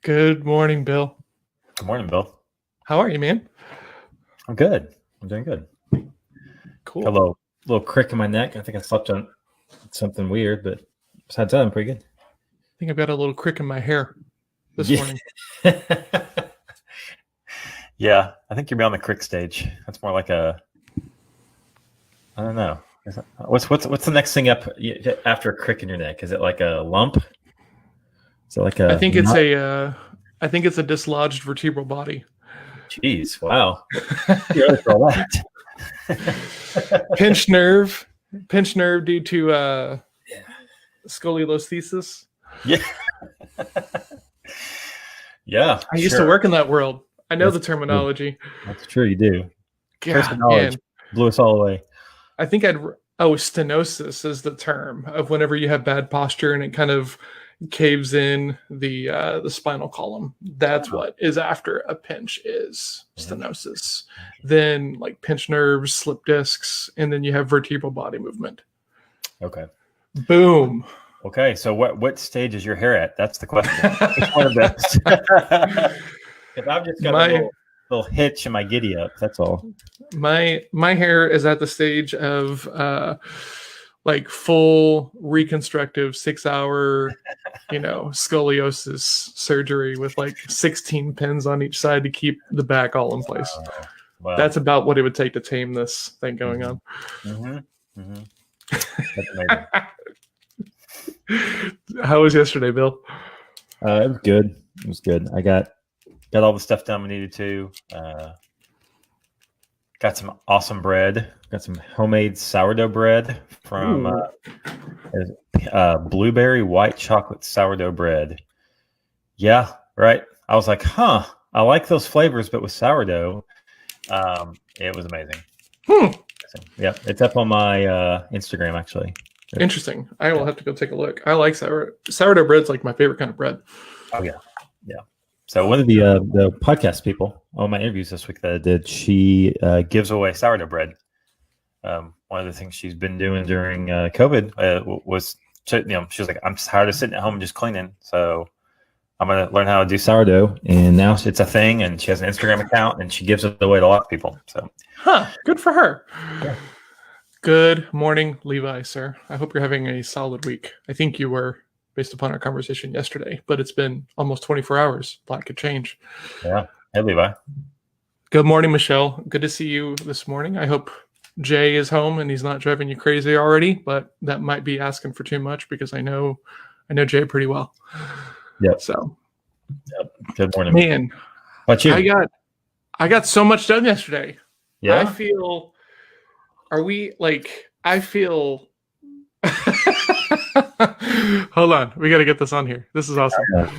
Good morning, Bill. Good morning, Bill. How are you, man? I'm good. I'm doing good. Cool. Got a little crick in my neck. I think I slept on something weird, but besides that, I'm pretty good. I think I've got a little crick in my hair this morning. Yeah, I think you're beyond the crick stage. That's more like I don't know. What's the next thing up after a crick in your neck? Is it like a lump? Is it like a? I think it's a dislodged vertebral body. Jeez, wow. You're ready for all that. Pinched nerve due to scoliosis. Yeah. Yeah. I used to work in that world. I know the terminology. That's true. You do. God, man. Blew us all away. I think stenosis is the term of whenever you have bad posture and it kind of caves in the spinal column. That's what is after a pinch is stenosis. Then like pinched nerves, slip discs, and then you have vertebral body movement. Okay. Boom. Okay, so what stage is your hair at? That's the question. It's one of those. If I've just got a little hitch in my giddy up, that's all. My hair is at the stage of like full reconstructive 6-hour, scoliosis surgery with like 16 pins on each side to keep the back all in place. Wow. That's about what it would take to tame this thing going on. Mm-hmm. Mm-hmm. That's amazing. How was yesterday, Bill? It was good. It was good. I got all the stuff done we needed to. Got some awesome bread. Got some homemade sourdough bread from blueberry white chocolate sourdough bread. Yeah, right. I was like, I like those flavors, but with sourdough, it was amazing. So, yeah, it's up on my Instagram, actually. Interesting. I will have to go take a look. I like sourdough bread's like my favorite kind of bread. Oh, yeah. Yeah. So one of the podcast people on my interviews this week that I did, she gives away sourdough bread. One of the things she's been doing during COVID was, she was like, I'm tired of sitting at home and just cleaning. So I'm going to learn how to do sourdough. And now it's a thing. And she has an Instagram account and she gives it away to a lot of people. So, good for her. Yeah. Good morning, Levi, sir. I hope you're having a solid week. I think you were, based upon our conversation yesterday, but it's been almost 24 hours. A lot could change. Yeah. Hey, Levi. Good morning, Michelle. Good to see you this morning. I hope Jay is home and he's not driving you crazy already, but that might be asking for too much because I know Jay pretty well. Yep. So, Good morning, man. How about you? I got so much done yesterday. Yeah. I feel. Hold on. We got to get this on here. This is awesome. Yeah.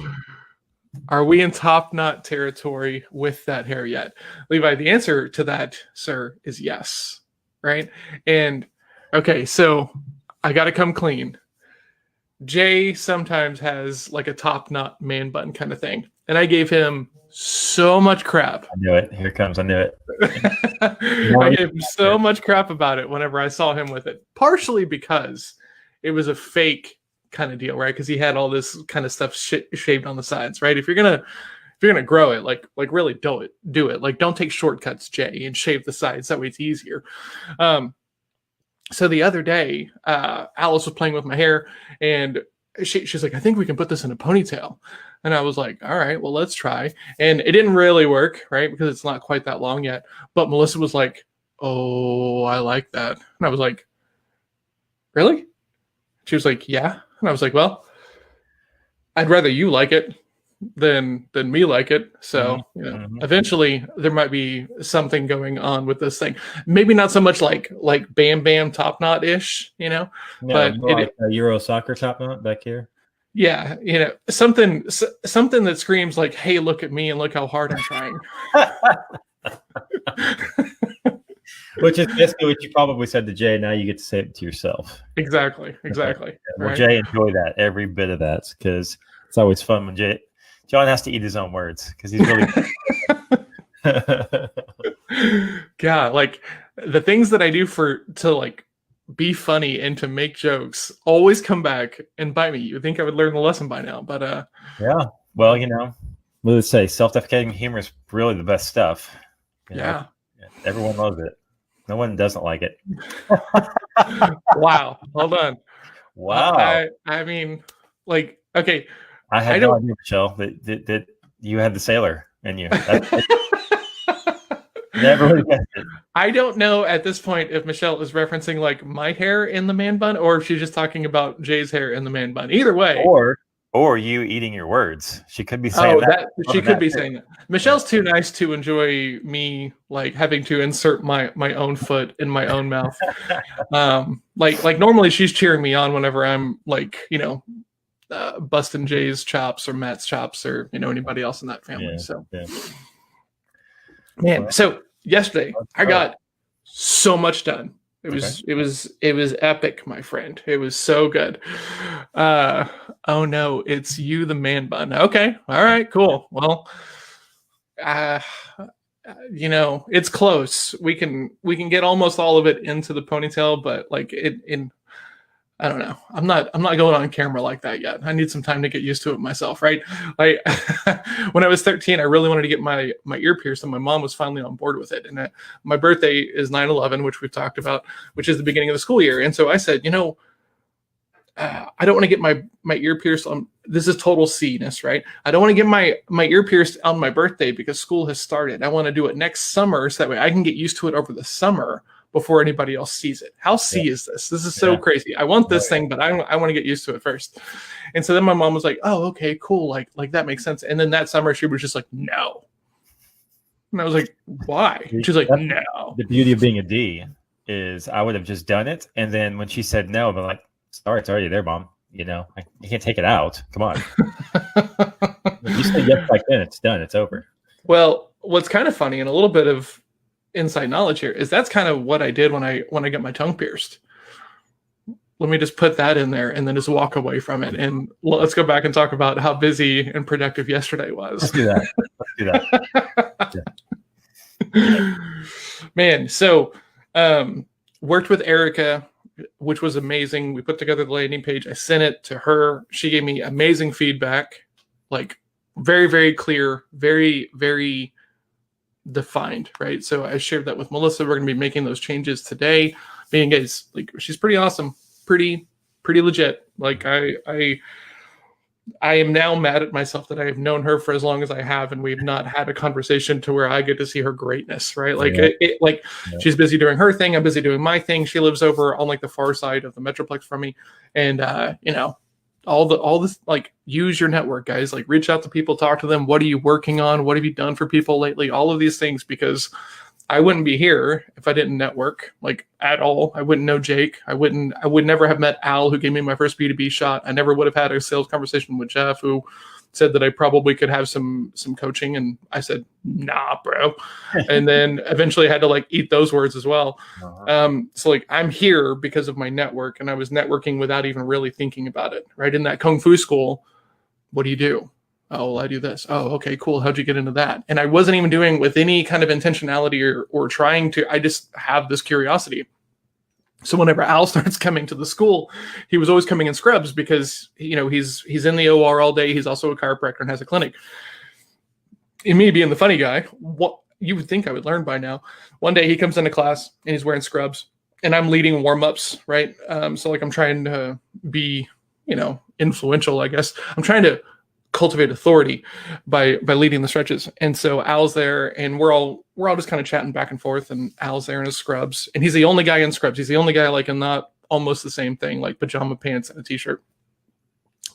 Are we in top knot territory with that hair yet? Levi, the answer to that, sir, is yes. Right? And okay, so I got to come clean. Jay sometimes has like a top knot man bun kind of thing. And I gave him so much crap. I knew it. Here it comes. I knew it. I gave him so much crap about it whenever I saw him with it. Partially because it was a fake kind of deal, right? Because he had all this kind of stuff shaved on the sides, right? If you're gonna grow it, like really do it. Like don't take shortcuts, Jay, and shave the sides. That way it's easier. So the other day, Alice was playing with my hair, and she's like, I think we can put this in a ponytail. And I was like, all right, well, let's try. And it didn't really work, right? Because it's not quite that long yet. But Melissa was like, oh, I like that. And I was like, really? She was like, yeah. And I was like, well, I'd rather you like it than me like it. So, eventually there might be something going on with this thing. Maybe not so much like Bam Bam top knot ish, No, but like a Euro soccer top knot back here. Yeah, something that screams like, "Hey, look at me and look how hard I'm trying." Which is basically what you probably said to Jay. Now you get to say it to yourself. Exactly. Well, right? Jay, enjoy that, every bit of that, because it's always fun when John has to eat his own words because he's really. Yeah, like the things that I do to be funny and to make jokes always come back and bite me. You would think I would learn the lesson by now, but yeah. Well, let's say self-deprecating humor is really the best stuff. You know? Yeah. Everyone loves it. No one doesn't like it. Wow. Hold on. Wow. I mean, like, okay. I had I no don't. idea, Michelle, that you had the sailor in you. Never would have guessed it. I don't know at this point if Michelle is referencing like my hair in the man bun or if she's just talking about Jay's hair in the man bun. Either way. Or you eating your words. She could be saying that. She could be saying that. Michelle's too nice to enjoy me like having to insert my own foot in my own mouth. Like normally she's cheering me on whenever I'm like, busting Jay's chops or Matt's chops or anybody else in that family. Man, so yesterday I got so much done. It was epic, my friend. It was so good. Oh no, it's you, the man bun. Okay, all right, cool. Well, it's close. We can get almost all of it into the ponytail, but like I don't know. I'm not going on camera like that yet. I need some time to get used to it myself, right? Like when I was 13, I really wanted to get my ear pierced, and my mom was finally on board with it. And my birthday is 9/11, which we've talked about, which is the beginning of the school year. And so I said, I don't want to get my ear pierced on. This is total C-ness, right? I don't want to get my ear pierced on my birthday because school has started. I want to do it next summer so that way I can get used to it over the summer before anybody else sees it. How C is this? This is so crazy. I want this thing, but I want to get used to it first. And so then my mom was like, oh, okay, cool. Like that makes sense. And then that summer she was just like, no. And I was like, why? She's like, no. The beauty of being a D is I would have just done it. And then when she said no, I'm like, sorry, it's already there, Mom. You can't take it out. Come on. You say yes like then, it's done. It's over. Well, what's kind of funny and a little bit of inside knowledge here is that's kind of what I did when I get my tongue pierced. Let me just put that in there and then just walk away from it. And let's go back and talk about how busy and productive yesterday was. Let's do that. Yeah. Man, so worked with Erica, which was amazing. We put together the landing page. I sent it to her. She gave me amazing feedback, like very, very clear, very, very defined, right? So I shared that with Melissa. We're going to be making those changes today. Being guys, like, she's pretty awesome, pretty legit. Like I am now mad at myself that I have known her for as long as I have, and we've not had a conversation to where I get to see her greatness, right? Like she's busy doing her thing, I'm busy doing my thing. She lives over on like the far side of the Metroplex from me, and all this, like, use your network, guys. Like, reach out to people, talk to them. What are you working on? What have you done for people lately? All of these things, because I wouldn't be here if I didn't network, like, at all. I wouldn't know Jake. I would never have met Al, who gave me my first B2B shot. I never would have had a sales conversation with Jeff, who said that I probably could have some coaching. And I said, nah, bro. And then eventually I had to like eat those words as well. So like, I'm here because of my network, and I was networking without even really thinking about it, right? In that Kung Fu school, what do you do? Oh, well, I do this. Oh, okay, cool. How'd you get into that? And I wasn't even doing with any kind of intentionality or trying to, I just have this curiosity. So whenever Al starts coming to the school, he was always coming in scrubs because, he's in the OR all day. He's also a chiropractor and has a clinic. And me being the funny guy, what you would think I would learn by now. One day he comes into class and he's wearing scrubs, and I'm leading warm-ups, right? So like I'm trying to be, influential, I guess. I'm trying to cultivate authority by leading the stretches. And so Al's there, and we're all just kind of chatting back and forth, and Al's there in his scrubs, and he's the only guy in scrubs. He's the only guy like in not almost the same thing, like pajama pants and a t-shirt.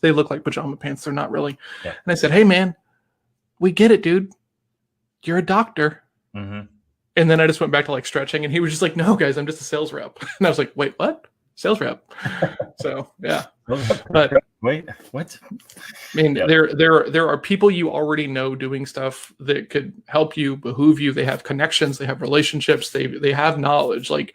They look like pajama pants. They're not really. Yeah. And I said, hey man, we get it, dude. You're a doctor. Mm-hmm. And then I just went back to like stretching, and he was just like, no guys, I'm just a sales rep. And I was like, wait, what? Sales rep. So yeah. But wait, what? I mean, yep. There are people you already know doing stuff that could help you, behoove you. They have connections, they have relationships, they have knowledge. Like,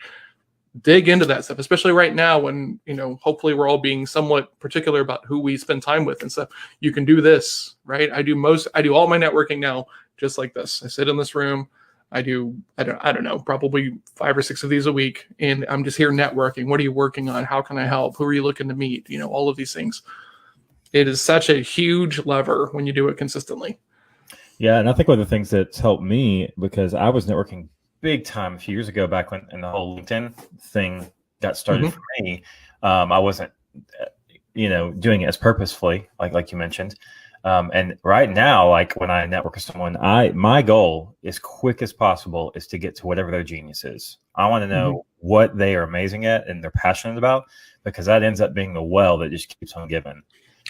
dig into that stuff, especially right now when, hopefully we're all being somewhat particular about who we spend time with and stuff. You can do this, right? I do all my networking now just like this. I sit in this room. I don't know, probably 5 or 6 of these a week. And I'm just here networking. What are you working on? How can I help? Who are you looking to meet? All of these things. It is such a huge lever when you do it consistently. Yeah, and I think one of the things that's helped me, because I was networking big time a few years ago, back when the whole LinkedIn thing got started for me. I wasn't, doing it as purposefully, like you mentioned. And right now, like when I network with someone, my goal, as quick as possible, is to get to whatever their genius is. I want to know what they are amazing at and they're passionate about, because that ends up being the well that just keeps on giving.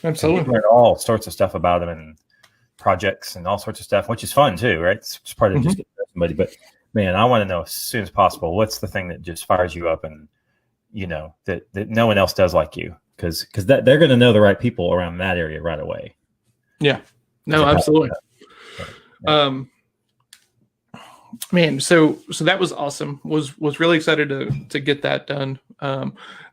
Absolutely. Learn all sorts of stuff about them and projects and all sorts of stuff, which is fun too, right? It's part of just getting to know somebody. But man, I want to know as soon as possible, what's the thing that just fires you up, and that no one else does like you, because that they're going to know the right people around that area right away. Yeah, no, absolutely. Man, so that was awesome. Was really excited to get that done.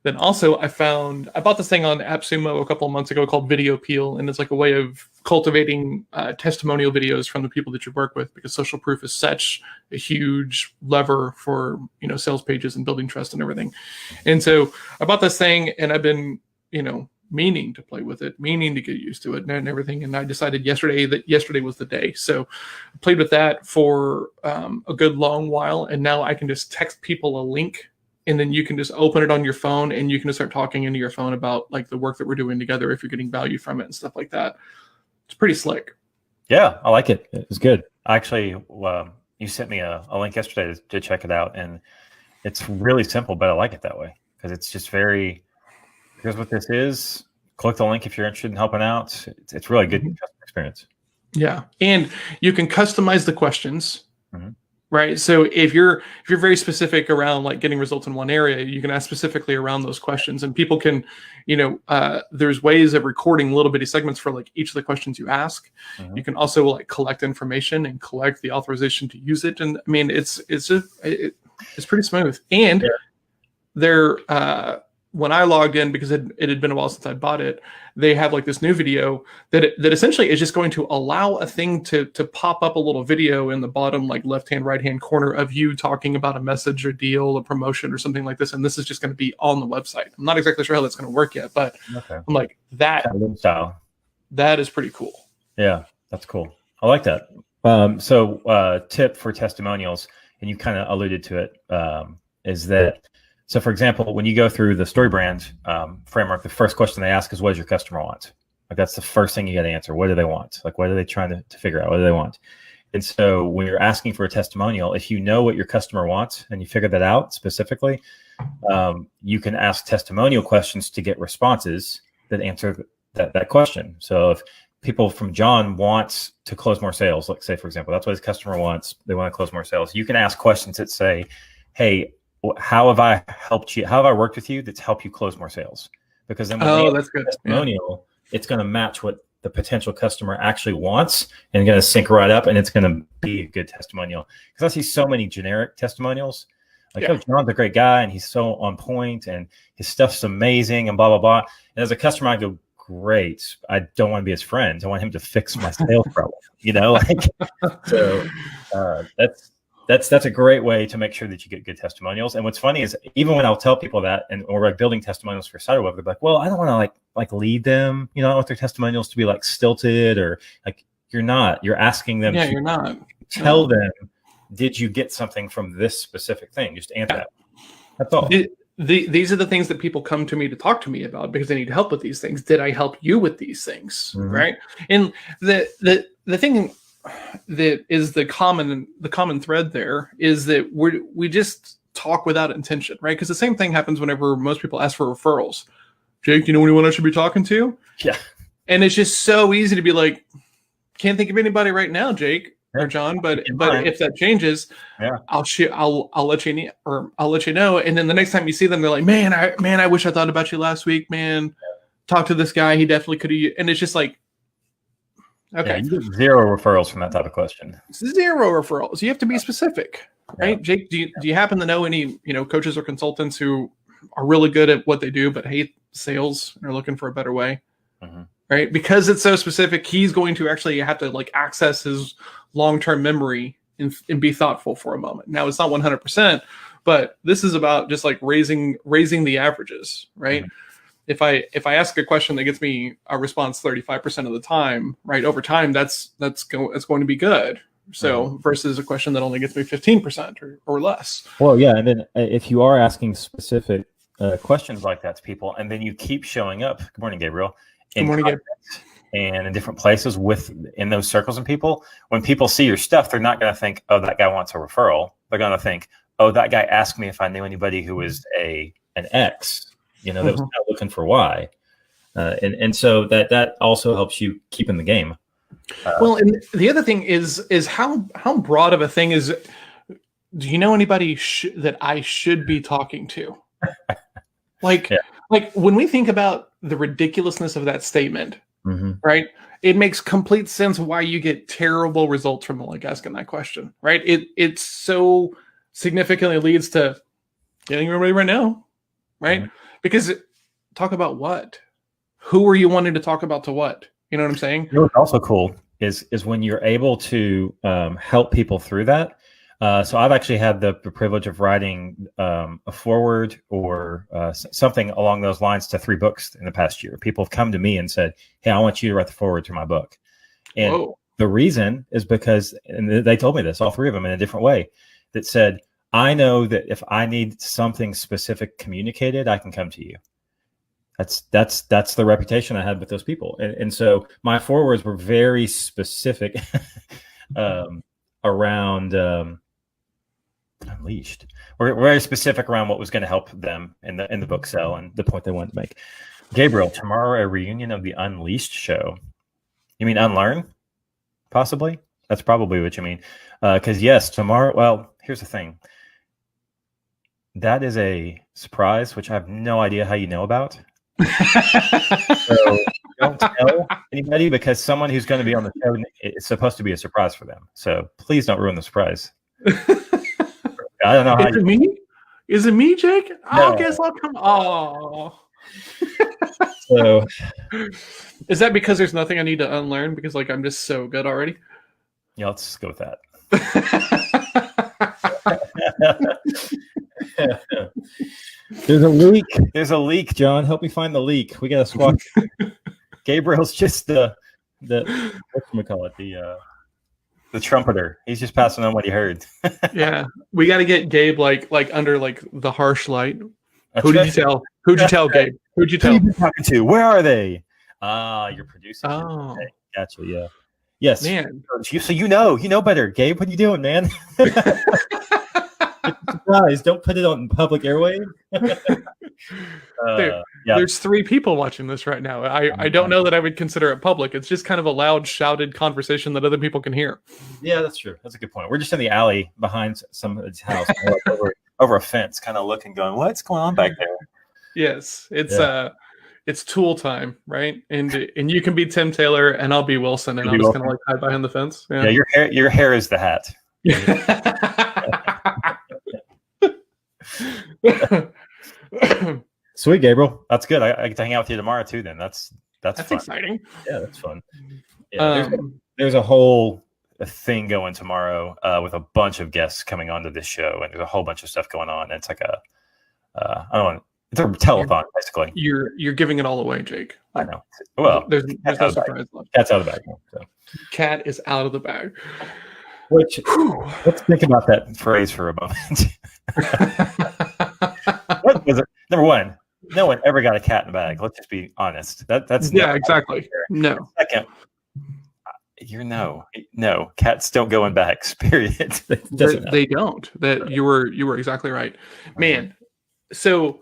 Then also I bought this thing on AppSumo a couple of months ago called Video Peel, and it's like a way of cultivating testimonial videos from the people that you work with, because social proof is such a huge lever for sales pages and building trust and everything. And so I bought this thing, and I've been meaning to play with it, meaning to get used to it and everything. And I decided yesterday was the day. So I played with that for a good long while. And now I can just text people a link, and then you can just open it on your phone, and you can just start talking into your phone about like the work that we're doing together, if you're getting value from it and stuff like that. It's pretty slick. Yeah, I like it. It's good. Actually, you sent me a link yesterday to check it out, and it's really simple, but I like it that way, because it's just here's what this is. Click the link if you're interested in helping out. It's really good customer experience. Yeah, and you can customize the questions, right? So if you're very specific around like getting results in one area, you can ask specifically around those questions, and people can, there's ways of recording little bitty segments for like each of the questions you ask. You can also like collect information and collect the authorization to use it, and I mean it's pretty smooth. And they're when I logged in, because it had been a while since I bought it, they have like this new video that essentially is just going to allow a thing to pop up a little video in the bottom, like left-hand, right-hand corner of you talking about a message or deal, a promotion or something like this. And this is just going to be on the website. I'm not exactly sure how that's going to work yet, but I'm like, that is pretty cool. Yeah, that's cool. I like that. So tip for testimonials, and you kind of alluded to it, is that, so for example, when you go through the StoryBrand framework, the first question they ask is, what does your customer want? Like, that's the first thing you got to answer. What do they want? Like, what are they trying to figure out? What do they want? And so when you're asking for a testimonial, if you know what your customer wants and you figure that out specifically, you can ask testimonial questions to get responses that answer that question. So if people from John wants to close more sales, like say, for example, that's what his customer wants. They want to close more sales. You can ask questions that say, hey, how have I helped you? How have I worked with you that's helped you close more sales? Because then when that's good. Testimonial, it's going to match what the potential customer actually wants, and going to sync right up, and it's going to be a good testimonial. Because I see so many generic testimonials, like, oh, John's a great guy, and he's so on point, and his stuff's amazing, and blah, blah, blah. And as a customer, I go, great. I don't want to be his friend. I want him to fix my sales problem. So that's a great way to make sure that you get good testimonials. And what's funny is, even when I'll tell people that, and we're like building testimonials for SideWeb, they're like, well, I don't want to like lead them. I don't want their testimonials to be like stilted, or like, you're not. You're asking them you're not. Tell them, did you get something from this specific thing? Just answer that. That's all. These are the things that people come to me to talk to me about, because they need help with these things. Did I help you with these things? Right. And the thing that is the common thread there is that we just talk without intention, right? Because the same thing happens whenever most people ask for referrals. Jake, do you know anyone I should be talking to? Yeah. And it's just so easy to be like, can't think of anybody right now, Jake or John, but if that changes, I'll let you know. And then the next time you see them, they're like, man, I wish I thought about you last week, man. Talk to this guy, he definitely could have. And it's just like, okay. Yeah, you get zero referrals from that type of question. Zero referrals. You have to be specific, right? Jake, do you happen to know any, coaches or consultants who are really good at what they do but hate sales and are looking for a better way? Right? Because it's so specific, he's going to actually have to like access his long-term memory and be thoughtful for a moment. Now, it's not 100%, but this is about just like raising the averages, right? if I ask a question that gets me a response 35% of the time, right, over time, that's going to be good. So versus a question that only gets me 15% or less. Well, yeah, and then if you are asking specific questions like that to people, and then you keep showing up. Good morning, Gabriel. Good morning, Gabe. And in different places in those circles and people, when people see your stuff, they're not going to think, oh, that guy wants a referral. They're going to think, oh, that guy asked me if I knew anybody who was an X, that was not looking for Y. And so that also helps you keep in the game. Well, and the other thing is how broad of a thing is, do you know anybody that I should be talking to? Like when we think about the ridiculousness of that statement, right? It makes complete sense why you get terrible results from asking that question, right? It so significantly leads to getting everybody right now, right? Because talk about what? Who are you wanting to talk about to what? You know what I'm saying? What's also cool is when you're able to help people through that. So I've actually had the privilege of writing a foreword or something along those lines to 3 books in the past year. People have come to me and said, hey, I want you to write the foreword to my book. And the reason is because, and they told me this, all 3 of them in a different way, that said, I know that if I need something specific communicated, I can come to you. That's the reputation I had with those people. And so my forewords were very specific around Unleashed. We're very specific around what was going to help them in the book sell and the point they wanted to make. Gabriel, tomorrow a reunion of the Unleashed show. You mean Unlearn? Possibly? That's probably what you mean. Because yes, tomorrow. Well, here's the thing. That is a surprise, which I have no idea how you know about. So don't tell anybody, because someone who's going to be on the show, it's supposed to be a surprise for them. So please don't ruin the surprise. I don't know how. Is it me? Is it me, Jake? No. I guess I'll come. Oh. So, is that because there's nothing I need to unlearn? Because I'm just so good already. Yeah, let's just go with that. There's a leak. There's a leak, John. Help me find the leak. We got to squawk. Gabriel's just the whatchamacallit, the trumpeter. He's just passing on what he heard. Yeah, we got to get Gabe like under the harsh light. Who did you tell? Who'd you tell, Gabe? Who'd you tell? Who are you talking to? Where are they? You're producing. Oh, okay. Gotcha. Yeah. Yes, man. So you know better, Gabe. What are you doing, man? Surprise! Don't put it on public airwaves. There's 3 people watching this right now. I don't know that I would consider it public. It's just kind of a loud, shouted conversation that other people can hear. Yeah, that's true. That's a good point. We're just in the alley behind somebody's house, over a fence, kind of looking, going, "What's going on back there?" Yes, it's tool time, right? And you can be Tim Taylor, and I'll be Wilson, and I'll just kind of hide behind the fence. Yeah, your hair is the hat. Sweet, Gabriel. That's good. I get to hang out with you tomorrow too. Then that's fun. Exciting. Yeah, that's fun. Yeah, there's a whole thing going tomorrow with a bunch of guests coming onto this show, and there's a whole bunch of stuff going on. And it's like it's a telethon basically. You're giving it all away, Jake. I know. Well, there's no surprise left. Cat's out of the bag. So. Cat is out of the bag. Which, let's think about that phrase for a moment. What was it? Number one, no one ever got a cat in the bag. Let's just be honest. That's exactly. No. Second, no. Cats don't go in bags. Period. They don't. That you were exactly right, man. So,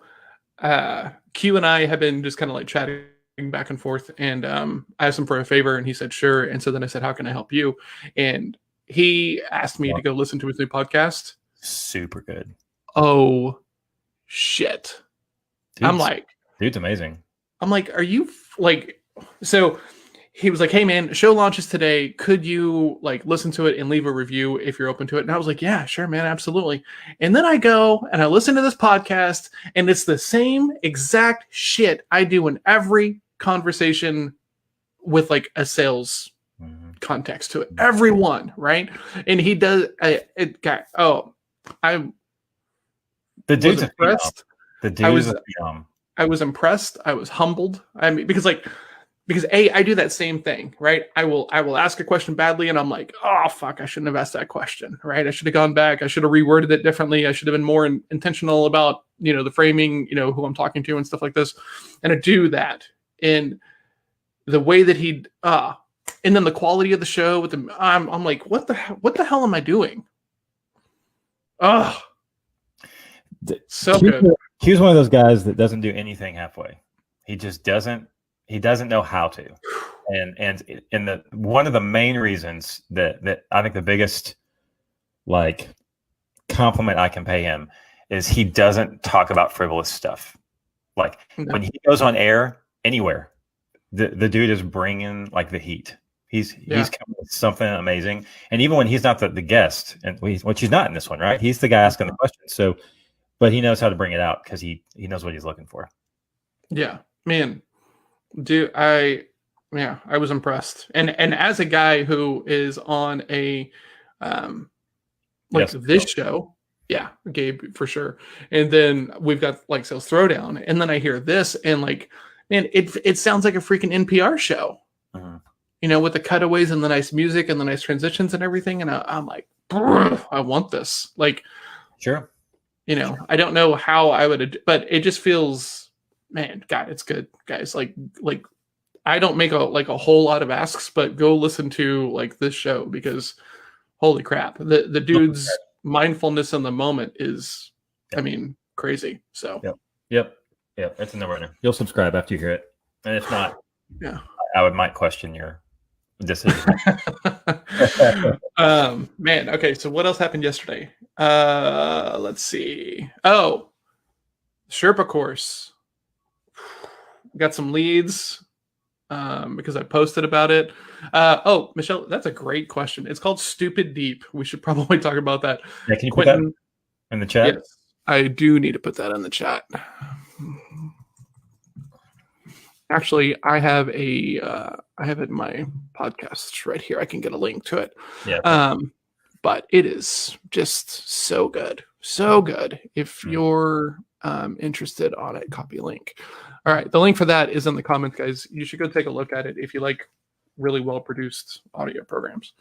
Q and I have been just kind of chatting back and forth, and I asked him for a favor, and he said sure. And so then I said, "How can I help you?" And he asked me to go listen to his new podcast. Super good. Oh, shit. Dude's amazing. I'm like, are you so he was like, hey man, show launches today. Could you listen to it and leave a review if you're open to it? And I was like, yeah, sure, man. Absolutely. And then I go and I listen to this podcast, and it's the same exact shit I do in every conversation with a sales context to it. Everyone, right? And he does the dude's impressed. The dude is I was impressed. I was humbled. I mean, because I do that same thing, right? I will ask a question badly, and I'm like, oh fuck, I shouldn't have asked that question, right? I should have gone back. I should have reworded it differently. I should have been more intentional about the framing, who I'm talking to and stuff like this. And I do that in the way that and then the quality of the show with the I'm like, what the hell am I doing? Oh, so good. He's one of those guys that doesn't do anything halfway. He just doesn't. He doesn't know how to. And one of the main reasons that I think the biggest compliment I can pay him is he doesn't talk about frivolous stuff. Like when he goes on air anywhere, the dude is bringing the heat. He's coming with something amazing. And even when he's not the guest, which he's not in this one, right? He's the guy asking the questions. So, but he knows how to bring it out because he knows what he's looking for. Yeah, man. Dude, I was impressed. And as a guy who is on a this show, yeah, Gabe for sure. And then we've got Sales Throwdown, and then I hear this, and man, it sounds like a freaking NPR show. With the cutaways and the nice music and the nice transitions and everything. And I'm like, I want this. Sure. I don't know how I would, but it just feels. Man, God, it's good, guys. I don't make a whole lot of asks, but go listen to this show because, holy crap, the dude's mindfulness in the moment is, crazy. So, yep, it's a no-brainer. You'll subscribe after you hear it, and if not, yeah, I might question your decision. Man, okay. So what else happened yesterday? Let's see. Oh, Sherpa course. Got some leads because I posted about it. Oh, Michelle, that's a great question. It's called Stupid Deep. We should probably talk about that. Yeah, can you put that in the chat? Yes, I do need to put that in the chat. Actually, I have it in my podcast right here. I can get a link to it. Yeah. But it is just so good. So good. If you're interested on it, copy a link. All right, the link for that is in the comments, guys. You should go take a look at it if you like really well produced audio programs.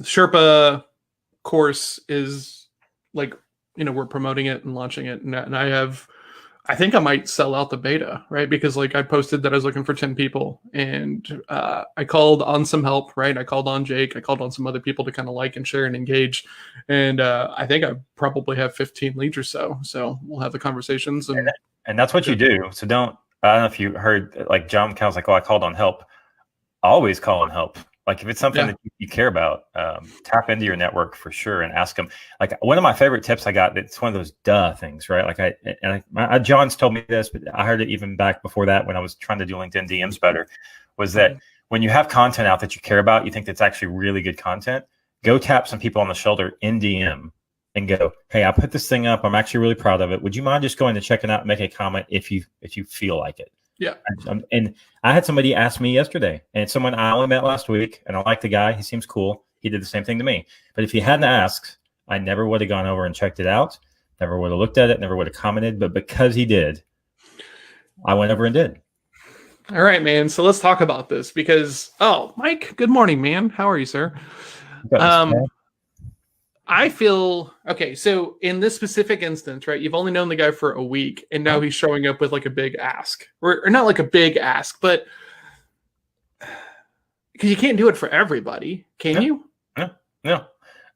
Sherpa course is we're promoting it and launching it, and I think I might sell out the beta, right? Because I posted that I was looking for 10 people, and I called on some help, right? I called on Jake. I called on some other people to kind of and share and engage. And I think I probably have 15 leads or so. So we'll have the conversations. And that's what you do. So I don't know if you heard, John McCall's oh, I called on help. Always call on help. If it's something that you care about, tap into your network for sure and ask them. One of my favorite tips I got, it's one of those things, right? John's told me this, but I heard it even back before that when I was trying to do LinkedIn DMs better, was that when you have content out that you care about, you think that's actually really good content, go tap some people on the shoulder in DM and go, hey, I put this thing up. I'm actually really proud of it. Would you mind just going to check it out and make a comment if you feel like it? Yeah. And I had somebody ask me yesterday, and someone I only met last week, and I like the guy. He seems cool. He did the same thing to me. But if he hadn't asked, I never would have gone over and checked it out, never would have looked at it, never would have commented. But because he did, I went over and did. All right, man. So let's talk about this because, Mike, good morning, man. How are you, sir? I feel okay. So in this specific instance, right, you've only known the guy for a week, and now he's showing up with a big ask, or not a big ask, but because you can't do it for everybody, can you? No.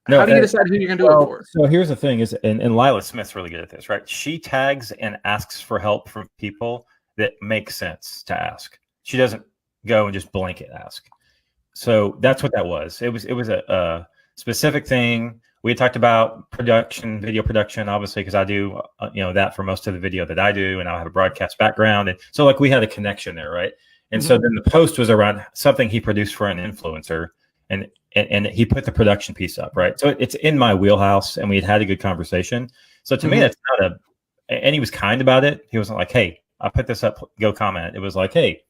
How do you decide who you're going to do it for? So here's the thing: and Lila Smith's really good at this, right? She tags and asks for help from people that make sense to ask. She doesn't go and just blanket ask. So that's what that was. It was a specific thing. We had talked about video production, obviously, because I do, that for most of the video that I do, and I have a broadcast background, and so we had a connection there, right? And so then the post was around something he produced for an influencer, and he put the production piece up, right? So it's in my wheelhouse, and we had a good conversation. So to me, that's not and he was kind about it. He wasn't like, hey, I put this up, go comment. It was like, hey,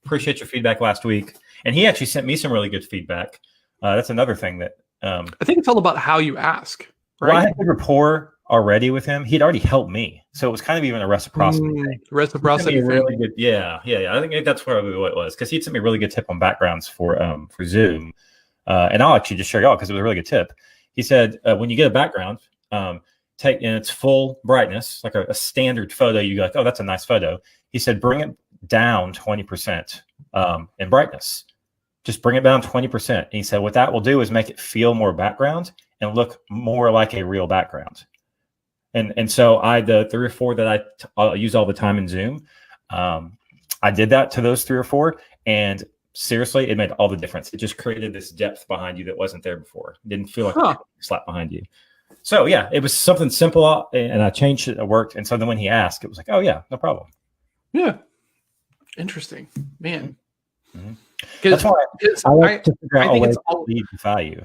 appreciate your feedback last week, and he actually sent me some really good feedback. That's another thing that. I think it's all about how you ask. Right? Well, I had good rapport already with him. He'd already helped me, so it was kind of even a reciprocity thing. Reciprocity, really good. Yeah. I think that's probably what it was, because he'd sent me a really good tip on backgrounds for Zoom, and I'll actually just share y'all because it was a really good tip. He said when you get a background, take in its full brightness, like a standard photo. You go like, oh, that's a nice photo. He said bring it down 20% in brightness. Just bring it down 20%. And he said what that will do is make it feel more background and look more like a real background. And so the 3 or 4 that I use all the time in Zoom, I did that to those 3 or 4, and seriously, it made all the difference. It just created this depth behind you that wasn't there before. It didn't feel like a slap behind you. So yeah, it was something simple, and I changed it. It worked. And so then when he asked, it was like, oh yeah, no problem. Yeah, interesting, man. Mm-hmm. That's why I like to figure out a way to lead with value.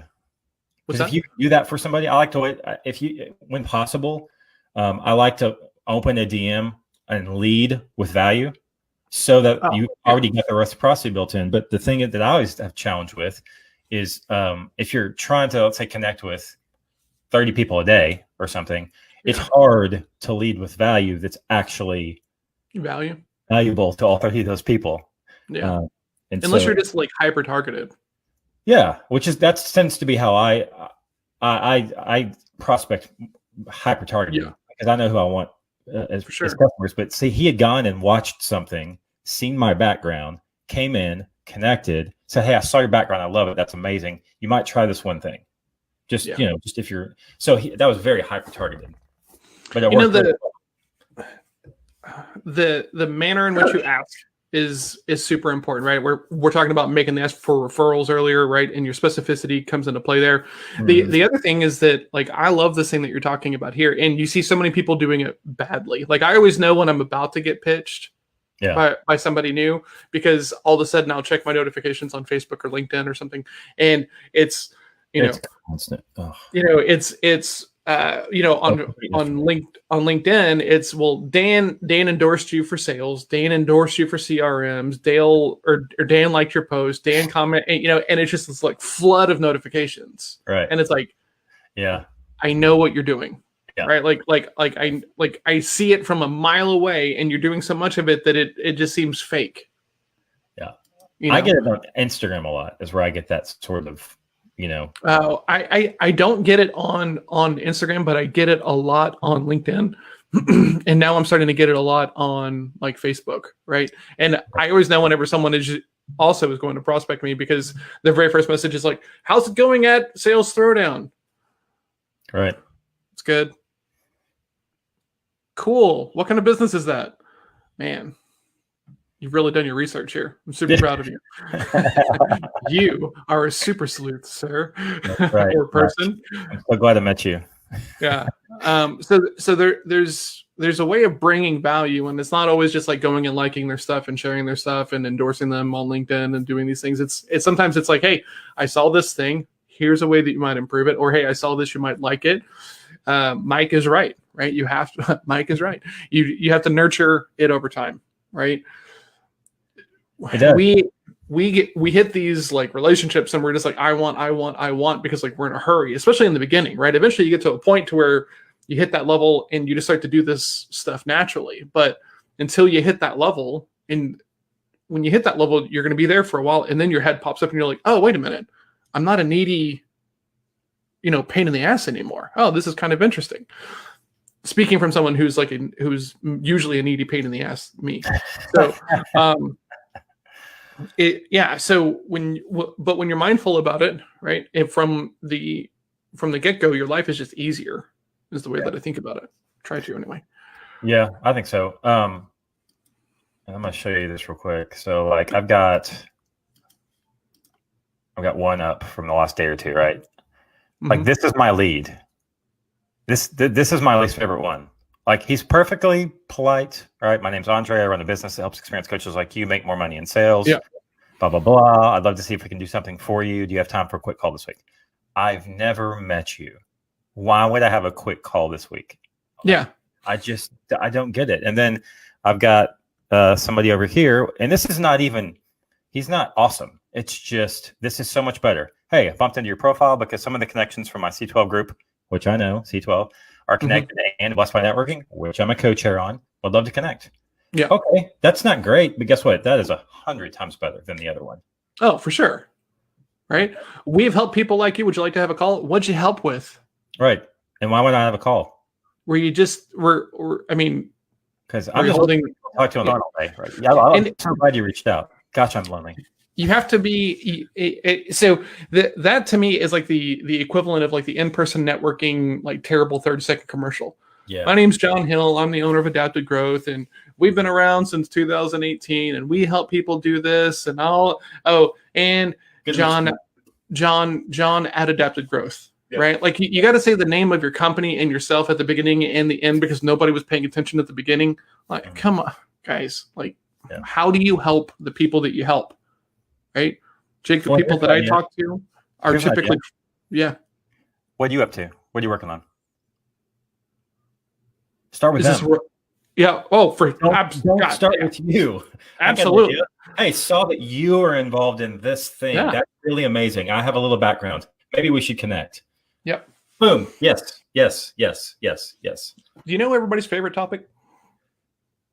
If you do that for somebody, I like to, when possible, I like to open a DM and lead with value, so that you already got the reciprocity built in. But the thing that I always have challenge with is if you're trying to, let's say, connect with 30 people a day or something, it's hard to lead with value that's actually valuable to all 30 of those people. Yeah. Unless you're just like hyper targeted. Yeah, that tends to be how I prospect hyper targeted, because I know who I want as customers. But see, he had gone and watched something, seen my background, came in, connected, said, "Hey, I saw your background. I love it. That's amazing. You might try this one thing." Just just if you're that was very hyper targeted. But it worked. The manner in which you ask is super important, right? We're talking about making the ask for referrals earlier, right? And your specificity comes into play there. Mm-hmm. The other thing is that, like, I love this thing that you're talking about here, and you see so many people doing it badly. Like, I always know when I'm about to get pitched by somebody new, because all of a sudden I'll check my notifications on Facebook or LinkedIn or something, and it's it's constant. It's on LinkedIn, it's, well, Dan endorsed you for sales, Dan endorsed you for CRMs, Dan liked your post, Dan comment, and it's just this like flood of notifications, right? And it's like, I know what you're doing, right? Like I see it from a mile away, and you're doing so much of it that it just seems fake. I get it on Instagram a lot, is where I get that sort of. I don't get it on Instagram, but I get it a lot on LinkedIn. And now I'm starting to get it a lot on like Facebook, right? And I always know whenever someone is going to prospect me, because their very first message is like, "How's it going at Sales Throwdown?" Right. It's good. Cool. What kind of business is that? Man, you've really done your research here. I'm super proud of you. You are a super sleuth, sir. Right. Or person. I'm so glad I met you. Yeah. So there's a way of bringing value, and it's not always just like going and liking their stuff and sharing their stuff and endorsing them on LinkedIn and doing these things. It's sometimes it's like, "Hey, I saw this thing. Here's a way that you might improve it." Or, "Hey, I saw this. You might like it." Mike is right? You have to. Mike is right. You have to nurture it over time, right? We hit these like relationships, and we're just like, I want, because like we're in a hurry, especially in the beginning, right? Eventually you get to a point to where you hit that level and you just start to do this stuff naturally. But until you hit that level, and when you hit that level, you're going to be there for a while, and then your head pops up and you're like, "Oh, wait a minute. I'm not a needy, pain in the ass anymore. Oh, this is kind of interesting." Speaking from someone who's who's usually a needy pain in the ass, me. So, So when you're mindful about it, right? And from the get-go, your life is just easier, is the way that I think about it. Try to anyway. Yeah, I think so. I'm going to show you this real quick. So like I've got one up from the last day or two, right? Mm-hmm. Like this is my lead. This is my least favorite one. Like, he's perfectly polite. All right, my name's Andre. I run a business that helps experienced coaches like you make more money in sales. Yeah. Blah, blah, blah. I'd love to see if we can do something for you. Do you have time for a quick call this week? I've never met you. Why would I have a quick call this week? Yeah. I don't get it. And then I've got somebody over here, and this is not even, he's not awesome. It's just, this is so much better. Hey, I bumped into your profile because some of the connections from my C12 group which I know, C12, are connected and Blessed by Networking, which I'm a co-chair on. Would love to connect. Yeah. Okay, that's not great, but guess what? That is 100 times better than the other one. Oh, for sure. Right. We've helped people like you. Would you like to have a call? What'd you help with? Right. And why would I have a call? Were you just I mean, because I'm just holding talk to him all day. Right? Yeah, I'm so glad you reached out. Gosh, I'm lonely. You have to be so that to me is like the equivalent of like the in-person networking, like terrible 30-second commercial. Yeah. My name's John Hill. I'm the owner of Adapted Growth, and we've been around since 2018, and we help people do this and all. Oh, and John at Adapted Growth. Yep. Right? Like you got to say the name of your company and yourself at the beginning and the end because nobody was paying attention at the beginning. Like, come on, guys. Like, how do you help the people that you help? Right? Jake, the people that I talk to are typically, What are you up to? What are you working on? Start with them. Oh, don't start with you. Absolutely. Hey, saw that you are involved in this thing. Yeah. That's really amazing. I have a little background. Maybe we should connect. Yep. Boom. Yes. Do you know everybody's favorite topic?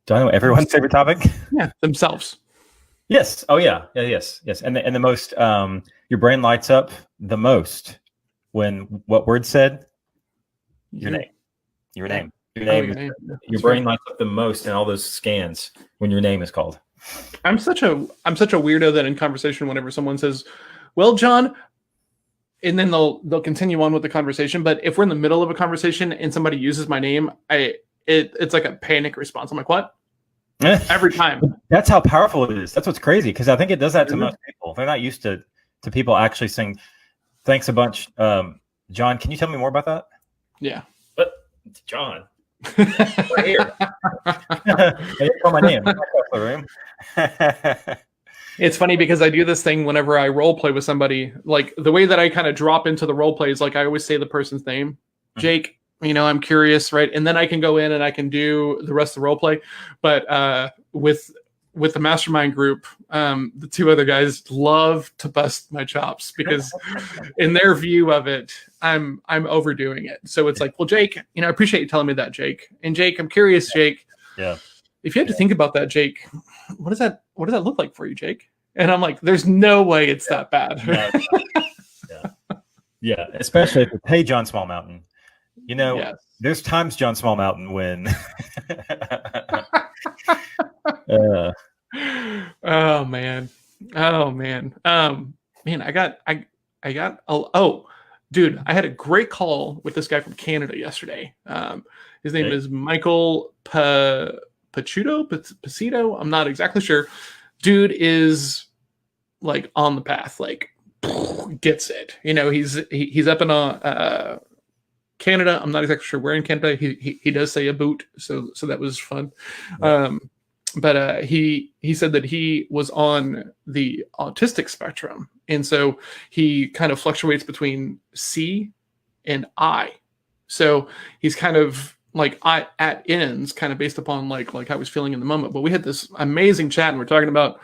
Do I know everyone's favorite topic? Yeah, themselves. Yes. Oh yeah. Yes. And the most your brain lights up the most when what word said? Your name. Your name. Your brain lights up the most in all those scans when your name is called. I'm such a weirdo that in conversation, whenever someone says, "Well, John," and then they'll continue on with the conversation. But if we're in the middle of a conversation and somebody uses my name, it's like a panic response. I'm like, "What?" Every time. That's how powerful it is. That's what's crazy because I think it does that to most people. They're not used to people actually saying, "Thanks a bunch." John, can you tell me more about that? Yeah. But John. Right here. Hey, call my name. It's funny because I do this thing whenever I role play with somebody. Like the way that I kind of drop into the role play is like I always say the person's name, Jake. I'm curious, right? And then I can go in and I can do the rest of the role play. But with the mastermind group, the two other guys love to bust my chops because in their view of it, I'm overdoing it. So it's like, well, Jake, I appreciate you telling me that, Jake. And Jake, I'm curious, Jake. Yeah. If you had to think about that, Jake, what does that look like for you, Jake? And I'm like, there's no way it's that bad. Yeah. Especially if it's, hey, John Small Mountain. There's times, John Small Mountain, when oh man. Dude, I had a great call with this guy from Canada yesterday. His name is Michael Pacito. I'm not exactly sure. Dude is like on the path, like gets it. He's up in Canada. I'm not exactly sure where in Canada. He does say a boot, so that was fun. But he said that he was on the autistic spectrum, and so he kind of fluctuates between C and I. So he's kind of like I at ends, kind of based upon like how I was feeling in the moment. But we had this amazing chat, and we're talking about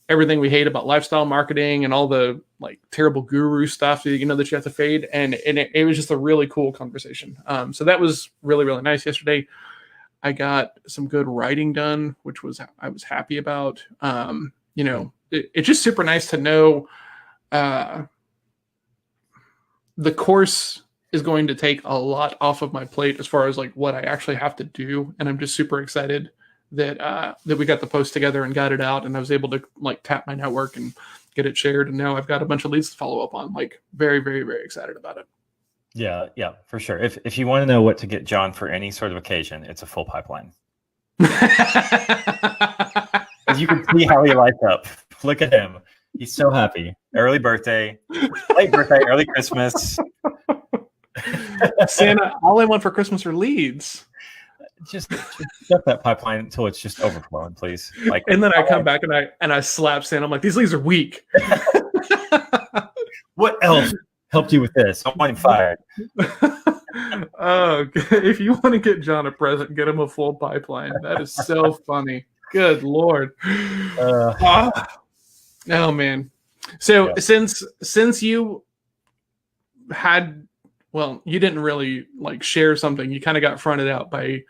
everything we hate about lifestyle marketing and all the like terrible guru stuff that you have to fade. And it was just a really cool conversation. So that was really, really nice yesterday. I got some good writing done, which I was happy about. It's just super nice to know the course is going to take a lot off of my plate as far as like what I actually have to do. And I'm just super excited that we got the post together and got it out, and I was able to like tap my network and get it shared, and now I've got a bunch of leads to follow up on. Like very, very, very excited about it. Yeah, for sure. If you want to know what to get John for any sort of occasion, it's a full pipeline. As you can see how he lights up. Look at him. He's so happy. Early birthday, late birthday, early Christmas. Santa, all I want for Christmas are leads. Just shut that pipeline until it's just overflowing, please. Like, and then I come back and I slap Santa. I'm like, these leads are weak. What else helped you with this? I want him fired. Oh, if you want to get John a present, get him a full pipeline. That is so funny. Good Lord. Oh man. So since you had Well, you didn't really like share something. You kind of got fronted out by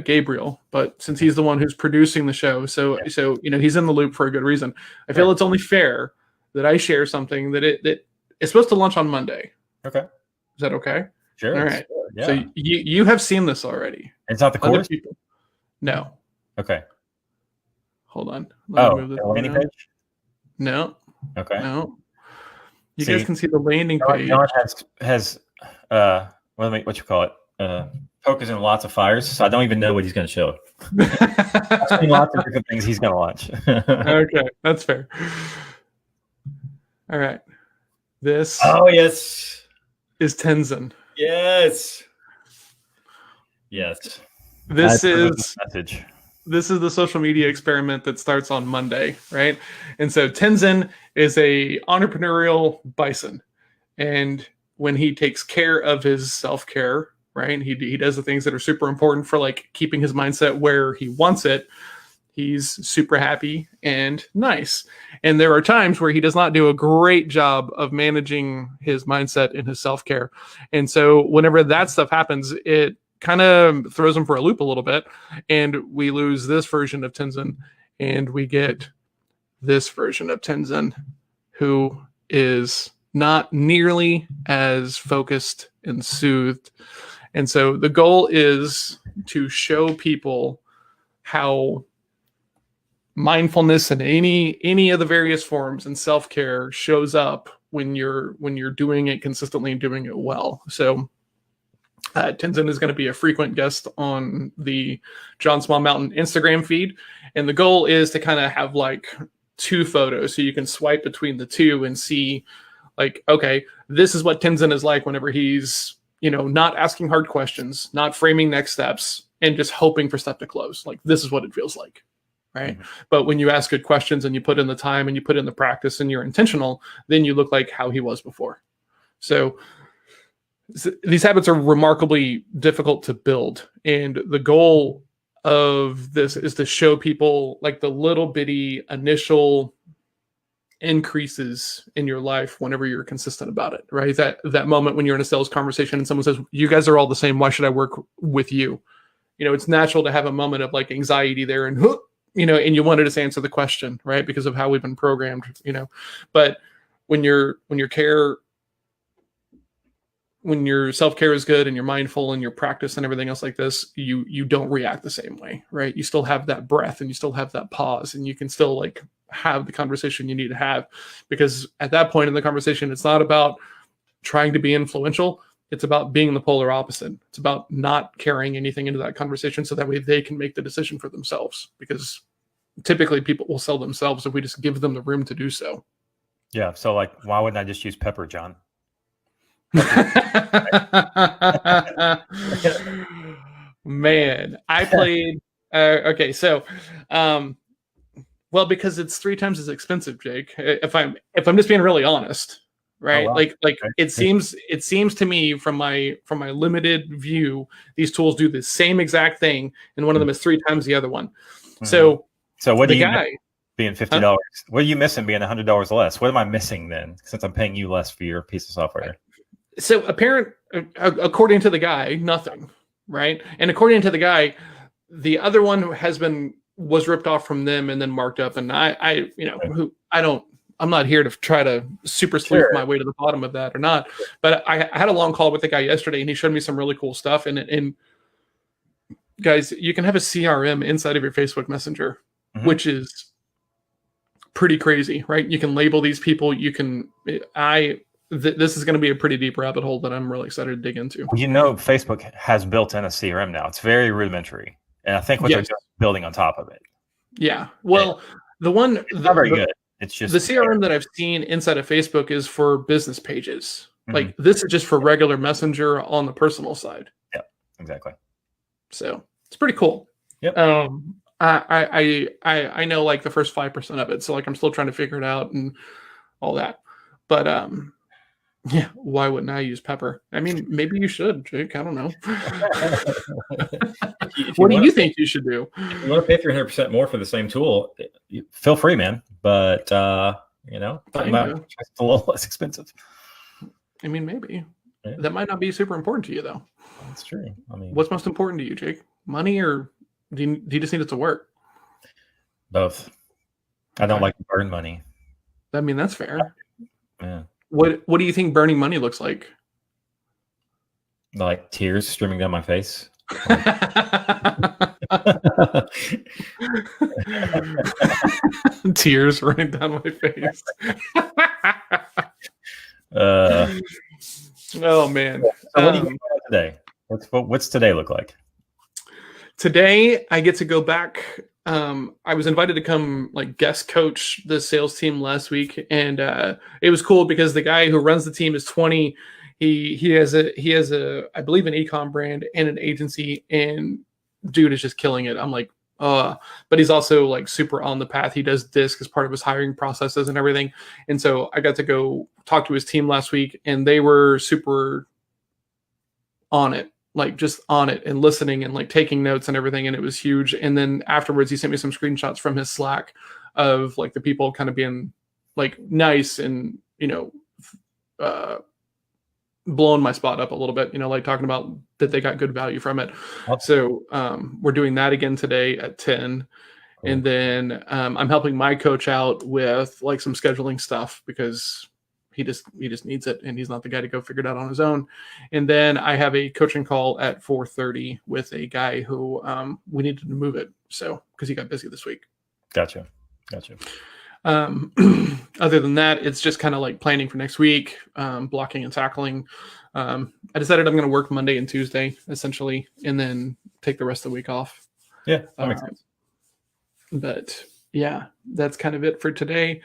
Gabriel, but since he's the one who's producing the show, so he's in the loop for a good reason. I feel it's only fair that I share something that it's supposed to launch on Monday. Okay. Is that okay? Sure. All right. Sure, yeah. So you have seen this already. It's not the course? People. No. Okay. Hold on. Let me move this landing page? No. Okay. No. You guys can see the landing page. John has what you call it? Focusing on lots of fires, so I don't even know what he's going to show. I've seen lots of different things he's going to launch. Okay, that's fair. All right. This. Oh, yes. Is Tenzin. Yes. Yes. This is the social media experiment that starts on Monday, right? And so Tenzin is a entrepreneurial bison, and when he takes care of his self-care, right, he does the things that are super important for like keeping his mindset where he wants it. He's super happy and nice. And there are times where he does not do a great job of managing his mindset and his self-care. And so whenever that stuff happens, it kind of throws him for a loop a little bit. And we lose this version of Tenzin, and we get this version of Tenzin, who is not nearly as focused and soothed. And so the goal is to show people how mindfulness in any of the various forms and self-care shows up when you're doing it consistently and doing it well. So Tenzin is going to be a frequent guest on the John Small Mountain Instagram feed, and the goal is to kind of have like 2 photos so you can swipe between the 2 and see like, okay, this is what Tenzin is like whenever he's not asking hard questions, not framing next steps, and just hoping for stuff to close. Like, this is what it feels like. Right. Mm-hmm. But when you ask good questions and you put in the time and you put in the practice and you're intentional, then you look like how he was before. So these habits are remarkably difficult to build. And the goal of this is to show people like the little bitty initial increases in your life whenever you're consistent about it, right? That moment when you're in a sales conversation and someone says, you guys are all the same, why should I work with you? It's natural to have a moment of like anxiety there and and you want to just answer the question, right? Because of how we've been programmed, but when your self-care is good and you're mindful and your practice and everything else like this, you don't react the same way, right? You still have that breath and you still have that pause and you can still like have the conversation you need to have, because at that point in the conversation, it's not about trying to be influential. It's about being the polar opposite. It's about not carrying anything into that conversation so that way they can make the decision for themselves, because typically people will sell themselves if we just give them the room to do so. Yeah. So like, why wouldn't I just use pepper, John? Man, I played. Okay. So, well, because it's 3 times as expensive, Jake, if I'm just being really honest. Right. Oh, wow. Like okay. It seems to me from my limited view, these tools do the same exact thing. And one of them is 3 times the other one. Mm-hmm. So what do you being $50? What are you missing being $100 less? What am I missing then, since I'm paying you less for your piece of software? So according to the guy, nothing. Right. And according to the guy, the other one was ripped off from them and then marked up. And I'm not here to try to super sleuth my way to the bottom of that or not, but I had a long call with the guy yesterday and he showed me some really cool stuff. And guys, you can have a CRM inside of your Facebook Messenger, mm-hmm. which is pretty crazy, right? You can label these people. This is going to be a pretty deep rabbit hole that I'm really excited to dig into. Facebook has built in a CRM now. It's very rudimentary. And I think they're just building on top of it. Yeah. Well, it's not very good. It's just the CRM that I've seen inside of Facebook is for business pages. Mm-hmm. Like this is just for regular Messenger on the personal side. Yeah, exactly. So it's pretty cool. Yep. I know like the first 5% of it. So like I'm still trying to figure it out and all that. But yeah, why wouldn't I use pepper? I mean, maybe you should, Jake. I don't know. What do you think you should do? If you want to pay 300% more for the same tool, feel free, man. But it's a little less expensive. I mean, maybe. Yeah. That might not be super important to you, though. That's true. I mean, What's most important to you, Jake? Money, or do you just need it to work? both. I don't Okay. like to burn money. I mean, that's fair. Yeah. What do you think burning money looks like? Like tears streaming down my face. Tears running down my face. Oh man. So what do you got today? What's today look like? Today I get to go back. I was invited to come like guest coach the sales team last week, and it was cool because the guy who runs the team is 20. He has a I believe an e-com brand and an agency, and dude is just killing it. I'm like, but he's also like super on the path. He does disc as part of his hiring processes and everything. And so I got to go talk to his team last week, and they were super on it, like just on it and listening and like taking notes and everything. And it was huge. And then afterwards, he sent me some screenshots from his Slack of like the people kind of being like nice and, blowing my spot up a little bit, like talking about that they got good value from it. So we're doing that again today at 10. Cool. And then I'm helping my coach out with like some scheduling stuff because he just needs it, and he's not the guy to go figure it out on his own. And then I have a coaching call at 4:30 with a guy who we needed to move it, so because he got busy this week. Gotcha. Other than that, it's just kind of like planning for next week, blocking and tackling. I decided I'm going to work Monday and Tuesday essentially, and then take the rest of the week off. Yeah, that makes sense. But yeah, that's kind of it for today.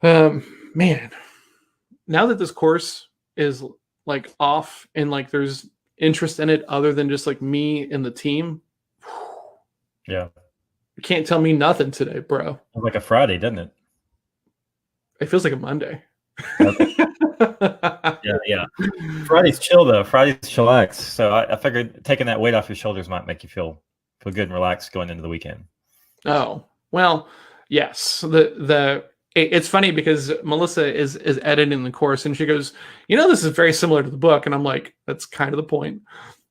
Man, now that this course is like off and like there's interest in it other than just like me and the team. Yeah. You can't tell me nothing today, bro. Like a Friday, doesn't it? It feels like a Monday. Yeah. Friday's chill though. Friday's chillax. So I figured taking that weight off your shoulders might make you feel good and relaxed going into the weekend. Oh, well, yes. It's funny because Melissa is editing the course, and she goes, this is very similar to the book. And I'm like, that's kind of the point.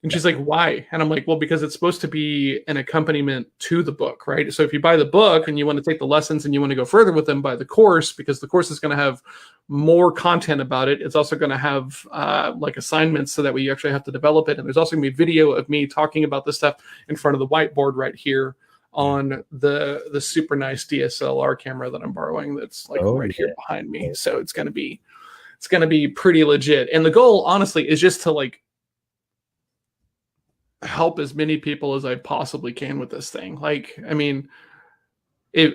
And she's like, why? And I'm like, well, because it's supposed to be an accompaniment to the book, right? So if you buy the book and you want to take the lessons and you want to go further with them, buy the course, because the course is going to have more content about it. It's also going to have like assignments so that way you actually have to develop it. And there's also going to be video of me talking about this stuff in front of the whiteboard right here on the super nice DSLR camera that I'm borrowing. That's like here behind me. So it's going to be pretty legit. And the goal, honestly, is just to like help as many people as I possibly can with this thing. Like, I mean, this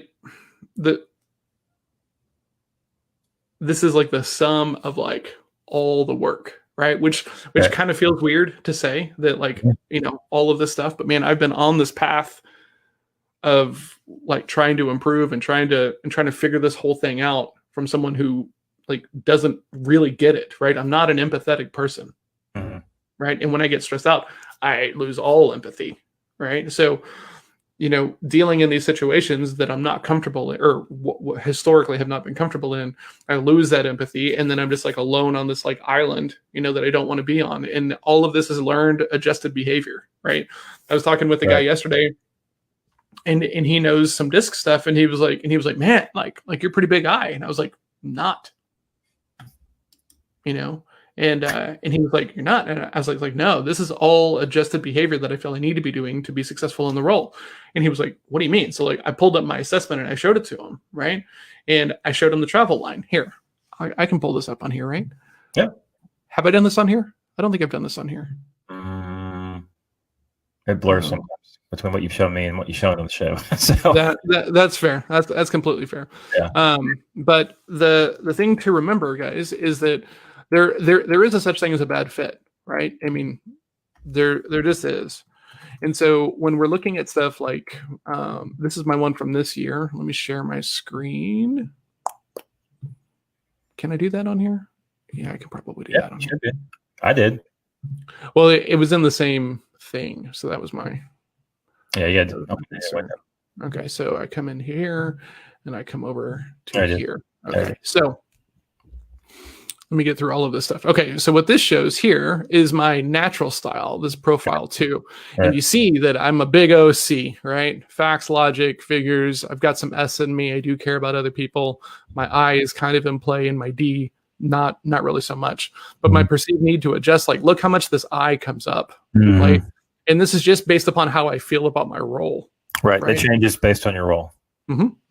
is like the sum of like all the work, right? Which kind of feels weird to say that, like, all of this stuff, but man, I've been on this path of like trying to improve and trying to figure this whole thing out from someone who like doesn't really get it, right? I'm not an empathetic person, right? And when I get stressed out, I lose all empathy, right? So, dealing in these situations that I'm not comfortable in, or historically have not been comfortable in, I lose that empathy, and then I'm just like alone on this like island, that I don't want to be on. And all of this is learned, adjusted behavior, right? I was talking with the guy yesterday, and he knows some disc stuff, and he was like, man, like you're a pretty big eye, and I was like, not, And he was like, you're not. And I was like, no, this is all adjusted behavior that I feel I need to be doing to be successful in the role. And he was like, what do you mean? So like I pulled up my assessment and I showed it to him, right? And I showed him the travel line. Here, I can pull this up on here, right? Yeah. Have I done this on here? I don't think I've done this on here. It blurs sometimes between what you've shown me and what you showed on the show. So that's fair. That's completely fair. Yeah. But the thing to remember, guys, is that there is a such thing as a bad fit, right? I mean, there just is. And so when we're looking at stuff like, this is my one from this year. Let me share my screen. Can I do that on here? Yeah, I can probably do that on here. I did. Well, it was in the same thing. So that was my. Yeah. Okay, so I come in here and I come over to here. Okay, so let me get through all of this stuff. Okay, so what this shows here is my natural style, this profile too. Right. And you see that I'm a big OC, right? Facts, logic, figures. I've got some S in me. I do care about other people. My I is kind of in play, and my D, not really so much. But my perceived need to adjust, like, look how much this I comes up, right? And this is just based upon how I feel about my role. Right. It changes based on your role.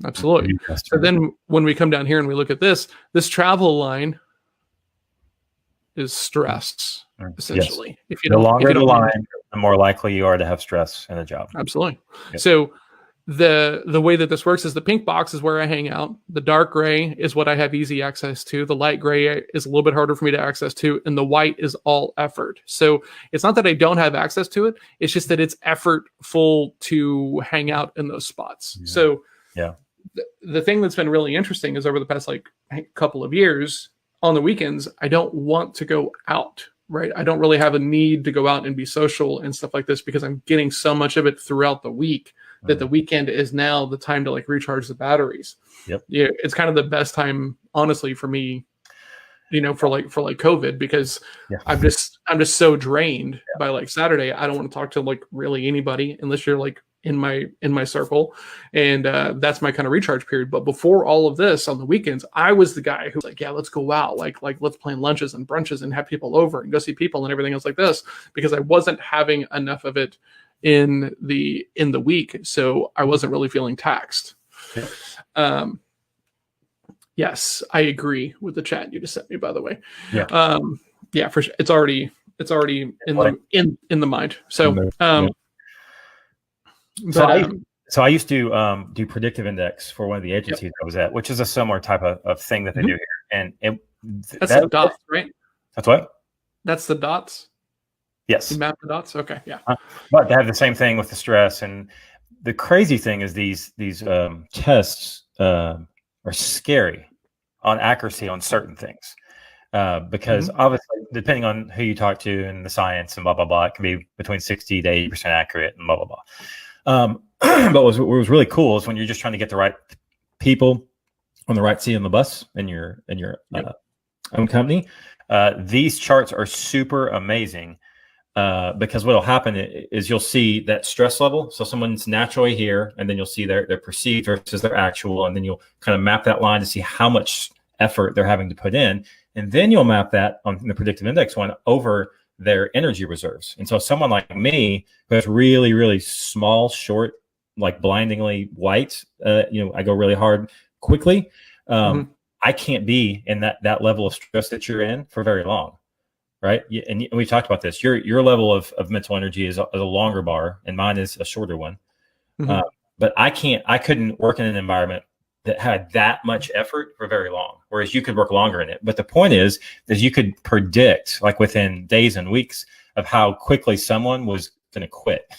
Absolutely. So then when we come down here and we look at this travel line is stress, essentially. Yes. If you the don't, longer if you the don't line, the more likely you are to have stress in a job. Absolutely. Yep. So the way that this works is the pink box is where I hang out. The dark gray is what I have easy access to. The light gray is a little bit harder for me to access to. And the white is all effort. So it's not that I don't have access to it. It's just that it's effortful to hang out in those spots. So the thing that's been really interesting is over the past like couple of years, on the weekends, I don't want to go out, right? I don't really have a need to go out and be social and stuff like this because I'm getting so much of it throughout the week that the weekend is now the time to like recharge the batteries. Yep. Yeah, it's kind of the best time, honestly, for me, you know, for like COVID, because I'm just so drained by like Saturday. I don't want to talk to like really anybody unless you're like in my circle, and that's my kind of recharge period. But before all of this, on the weekends, I was the guy who was like, yeah, let's go out, like let's plan lunches and brunches and have people over and go see people and everything else like this, because I wasn't having enough of it in the week, so I wasn't really feeling taxed. Yes, I agree with the chat you just sent me, by the way. Yeah, for sure. It's already in the mind. So So I used to do predictive index for one of the agencies I was at, which is a similar type of thing that they do here. And that's the dots, right? That's what? That's the dots. Yes. You map the dots. Okay. Yeah. But they have the same thing with the stress. And the crazy thing is these tests are scary on accuracy on certain things. Because obviously, depending on who you talk to and the science and blah, blah, blah, it can be between 60 to 80% accurate and blah, blah, blah. But what was really cool is when you're just trying to get the right people on the right seat on the bus in your own company. These charts are super amazing because what'll happen is you'll see that stress level. So someone's naturally here, and then you'll see their perceived versus their actual, and then you'll kind of map that line to see how much effort they're having to put in, and then you'll map that on the predictive index one over their energy reserves. And so someone like me who has really, really small, short, like blindingly white, I go really hard quickly. I can't be in that level of stress that you're in for very long. Right. And we talked about this. Your level of mental energy is a longer bar and mine is a shorter one. But I couldn't work in an environment that had that much effort for very long, whereas you could work longer in it. But the point is you could predict like within days and weeks of how quickly someone was going to quit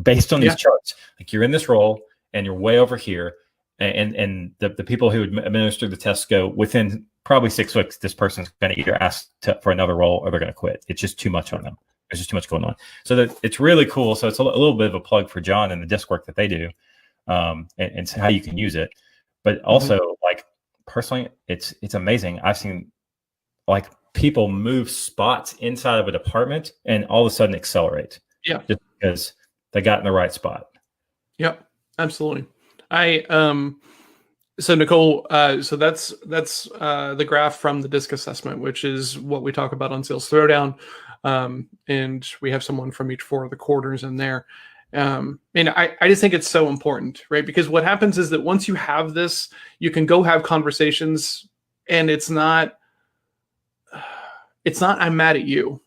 based on these charts. Like you're in this role and you're way over here. And the people who administer the tests go within probably 6 weeks, this person's going to either ask for another role or they're going to quit. It's just too much on them. There's just too much going on. So that it's really cool. So it's a little bit of a plug for John and the disc work that they do, and how you can use it. But also, like personally, it's amazing. I've seen like people move spots inside of a department and all of a sudden accelerate. Yeah, just because they got in the right spot. Yep, absolutely. So Nicole, so that's the graph from the DISC assessment, which is what we talk about on Sales Throwdown. And we have someone from each 4 of the quarters in there. And I just think it's so important, right? Because what happens is that once you have this, you can go have conversations and it's not I'm mad at you.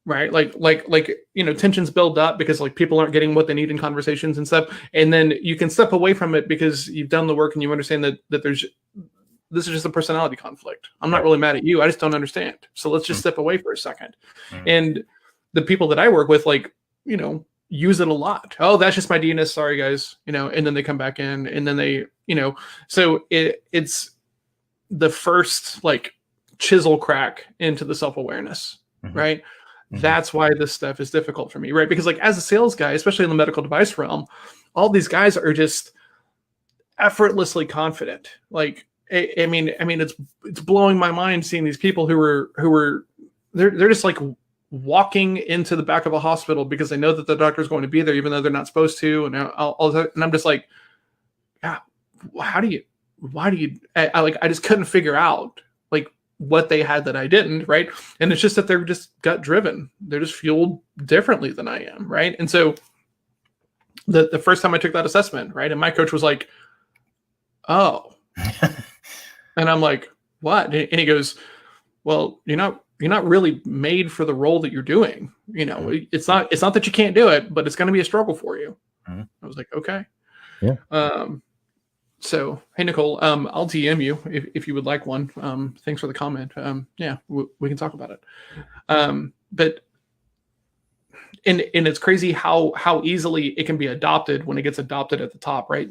Right. Like, tensions build up because like people aren't getting what they need in conversations and stuff. And then you can step away from it because you've done the work and you understand that this is just a personality conflict. I'm not really mad at you. I just don't understand. So let's just step away for a second. And the people that I work with, like, use it a lot. Oh, that's just my DNS. Sorry, guys. And then they come back in and then they, so it's the first like chisel crack into the self-awareness. Right. That's why this stuff is difficult for me, right? Because like as a sales guy, especially in the medical device realm, all these guys are just effortlessly confident. Like I mean, it's blowing my mind seeing these people who were they're just like walking into the back of a hospital because they know that the doctor is going to be there, even though they're not supposed to. And and I'm just like, yeah, why do you, I just couldn't figure out like what they had that I didn't. Right. And it's just that they're just gut driven. They're just fueled differently than I am. Right. And so the first time I took that assessment, right. And my coach was like, oh, and I'm like, what? And he goes, well, you're not really made for the role that you're doing. It's not that you can't do it, but it's going to be a struggle for you. Mm-hmm. I was like, okay. Yeah. So, hey, Nicole, I'll DM you if you would like one. Thanks for the comment. Yeah, we can talk about it. But and it's crazy how easily it can be adopted when it gets adopted at the top, right?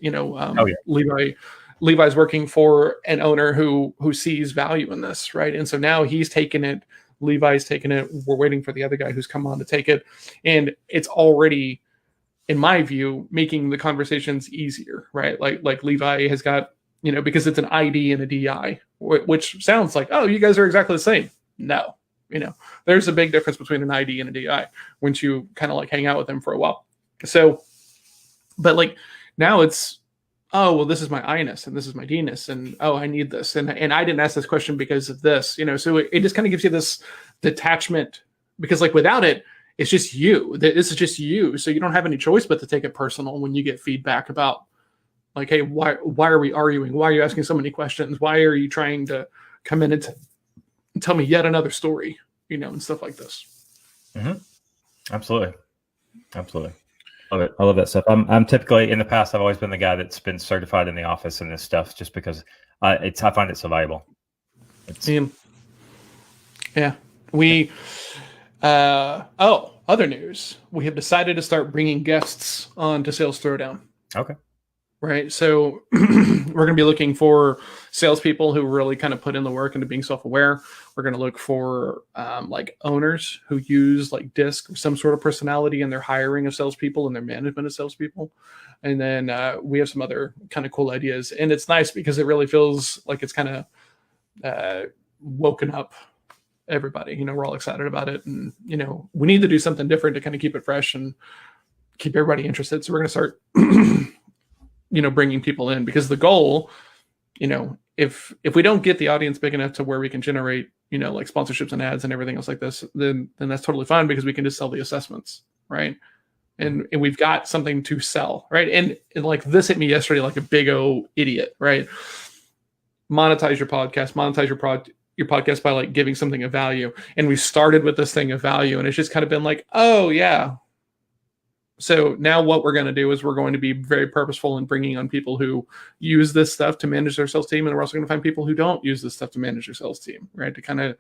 Levi's working for an owner who sees value in this, right? And so now he's taken it. Levi's taken it. We're waiting for the other guy who's come on to take it, and it's already, in my view, making the conversations easier, right? Like Levi has got, because it's an ID and a DI, which sounds like, oh, you guys are exactly the same. No, there's a big difference between an ID and a DI once you kind of like hang out with them for a while. So, but like now it's, oh, well, this is my I-ness and this is my D-ness, and oh, I need this. And I didn't ask this question because of this, so it just kind of gives you this detachment, because like without it, it's just you. This is just you. So you don't have any choice but to take it personal when you get feedback about like, hey, why are we arguing? Why are you asking so many questions? Why are you trying to come in and tell me yet another story, and stuff like this? Mm-hmm. Absolutely. Love it. I love that stuff. I'm typically, in the past, I've always been the guy that's been certified in the office in this stuff, just because I find it so valuable. Yeah. We, other news. We have decided to start bringing guests on to Sales Throwdown. Okay. Right. So we're going to be looking for salespeople who really kind of put in the work into being self-aware. We're going to look for like owners who use like DISC or some sort of personality in their hiring of salespeople and their management of salespeople. And then we have some other kind of cool ideas. And it's nice because it really feels like it's kind of woken up everybody. We're all excited about it. And, we need to do something different to kind of keep it fresh and keep everybody interested. So we're going to start bringing people in, because the goal, if we don't get the audience big enough to where we can generate, like sponsorships and ads and everything else like this, then that's totally fine, because we can just sell the assessments. Right. And we've got something to sell. Right. And like this hit me yesterday, like a big O idiot, right? Monetize your podcast, monetize your podcast by like giving something of value. And we started with this thing of value, and it's just kind of been like, oh yeah. So now what we're going to do is we're going to be very purposeful in bringing on people who use this stuff to manage their sales team. And we're also going to find people who don't use this stuff to manage their sales team, right? To kind of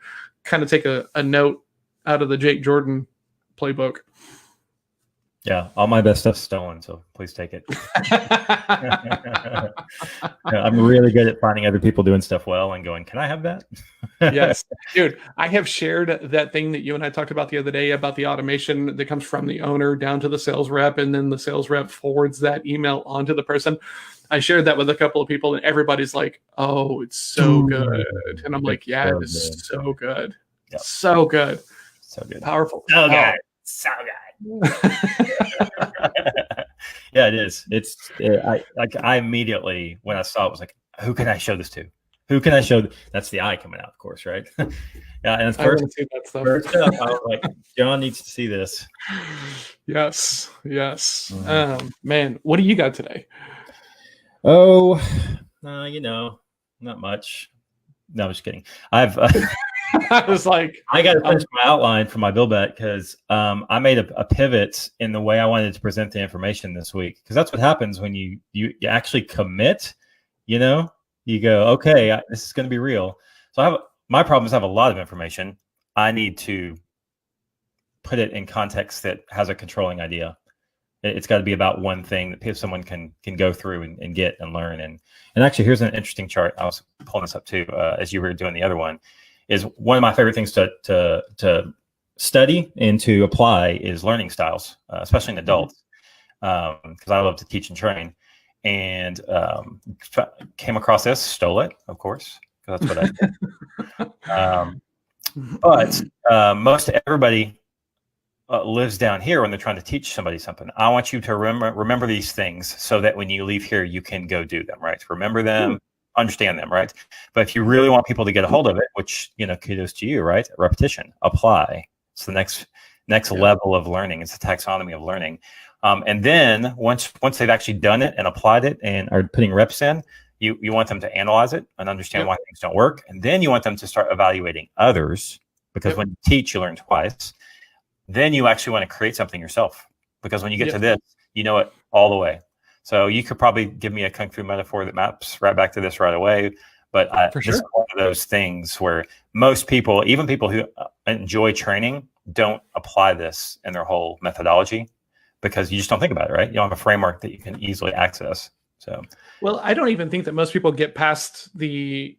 take a note out of the Jake Jordan playbook. Yeah, all my best stuff's stolen, so please take it. I'm really good at finding other people doing stuff well and going, can I have that? Yes, dude. I have shared that thing that you and I talked about the other day about the automation that comes from the owner down to the sales rep, and then the sales rep forwards that email onto the person. I shared that with a couple of people, and everybody's like, oh, it's so good. And I'm like, yeah, it is so good. Yep. So good. So good. Powerful. So good. So good. Yeah, it is. I immediately, when I saw it, was like, who can I show this to? Who can I show? That's the eye coming out, of course, right? Yeah, and first up, I was like, John needs to see this. Yes. Man, what do you got today? Oh, not much. No, I'm just kidding. I was like, I got to finish my outline for my BIL bet, because I made a pivot in the way I wanted to present the information this week. Because that's what happens when you actually commit. You go, okay, this is going to be real. So my problem is I have a lot of information. I need to put it in context that has a controlling idea. It's got to be about one thing that someone can go through and get and learn. And actually, here's an interesting chart. I was pulling this up too as you were doing the other one. Is one of my favorite things to study and to apply is learning styles, especially in adults, because I love to teach and train. and came across this, stole it, of course, because that's what I did. But most everybody lives down here when they're trying to teach somebody something. I want you to remember these things so that when you leave here, you can go do them, right? Remember them, understand them, right? But if you really want people to get a hold of it, which, kudos to you, right? Repetition, apply. It's the next level of learning. It's a taxonomy of learning. And then once they've actually done it and applied it and are putting reps in, you want them to analyze it and understand why things don't work. And then you want them to start evaluating others, because when you teach, you learn twice. Then you actually want to create something yourself, because when you get to this, you know it all the way. So you could probably give me a Kung Fu metaphor that maps right back to this right away. But this is one of those things where most people, even people who enjoy training, don't apply this in their whole methodology, because you just don't think about it, right? You don't have a framework that you can easily access. So, well, I don't even think that most people get past the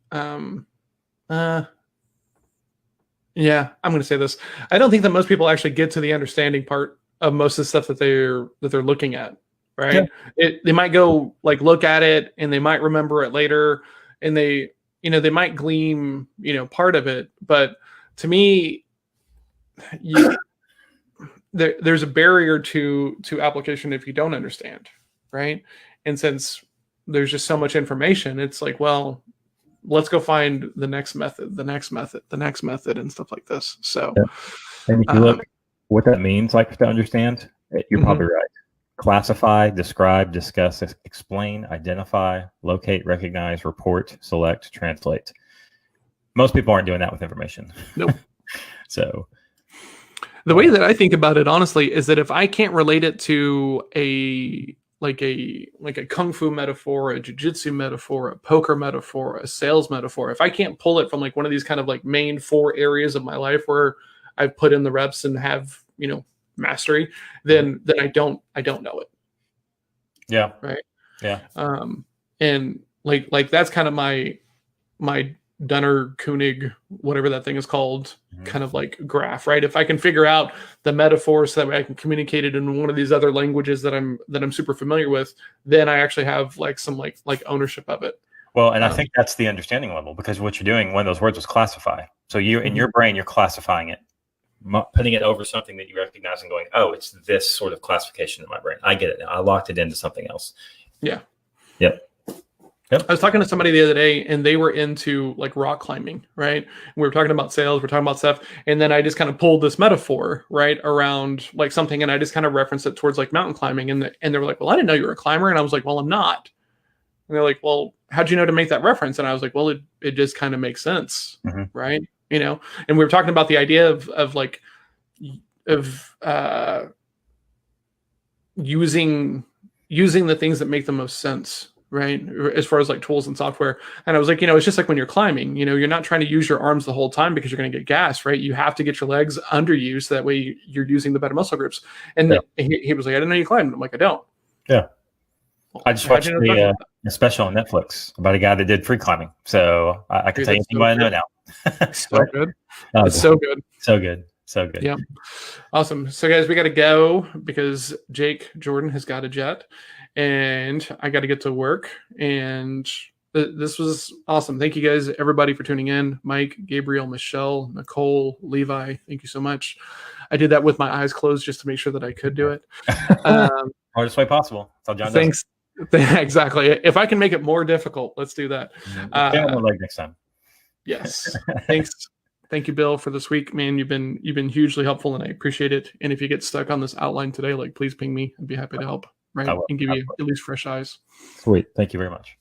yeah, I'm going to say this. I don't think that most people actually get to the understanding part of most of the stuff that they're looking at, right? Yeah. They might go like look at it and they might remember it later, and they might glean, part of it. But to me, there's a barrier to application if you don't understand, right? And since there's just so much information, it's like, well, let's go find the next method, and stuff like this. So, and if you look what that means, like to understand, you're probably right. Classify, describe, discuss, explain, identify, locate, recognize, report, select, translate. Most people aren't doing that with information. Nope. So the way that I think about it, honestly, is that if I can't relate it to a Kung Fu metaphor, a jiu-jitsu metaphor, a poker metaphor, a sales metaphor, if I can't pull it from like one of these kind of like main 4 areas of my life where I've put in the reps and have, mastery, then I don't know it. Yeah. Right. Yeah. And like that's kind of my Dunner Koenig, whatever that thing is called, kind of like graph, right? If I can figure out the metaphor so that way I can communicate it in one of these other languages that I'm super familiar with, then I actually have like some like ownership of it. Well, and I think that's the understanding level, because what you're doing, one of those words was classify. So you in your brain, you're classifying it, putting it over something that you recognize and going, oh, it's this sort of classification in my brain. I get it now. I locked it into something else. Yeah. Yep. I was talking to somebody the other day, and they were into like rock climbing, right? We were talking about sales, we're talking about stuff, and then I just kind of pulled this metaphor, right, around like something, and I just kind of referenced it towards like mountain climbing, and they were like, "Well, I didn't know you were a climber," and I was like, "Well, I'm not." And they're like, "Well, how'd you know to make that reference?" And I was like, "Well, it just kind of makes sense, right?" And we were talking about the idea of using the things that make the most sense, right? As far as like tools and software. And I was like, it's just like when you're climbing, you're not trying to use your arms the whole time because you're going to get gas, right? You have to get your legs under you so that way you're using the better muscle groups. And he was like, "I didn't know you climbed." I'm like, "I don't." Yeah. Well, I just watched a special on Netflix about a guy that did free climbing. So I can tell you what I know now. So good. It's so good. So good. So good. Yeah. Awesome. So guys, we got to go because Jake Jordan has got a jet and I got to get to work. And this was awesome. Thank you guys, everybody, for tuning in. Mike, Gabriel, Michelle, Nicole, Levi, thank you so much. I did that with my eyes closed just to make sure that I could do it. Hardest way possible. That's how John thanks. Exactly. If I can make it more difficult, let's do that. Leg next time. Yes. Thanks. Thank you, Bill, for this week, man. You've been hugely helpful, and I appreciate it. And if you get stuck on this outline today, like please ping me. I'd be happy to help, right? And give you at least fresh eyes. Sweet. Thank you very much.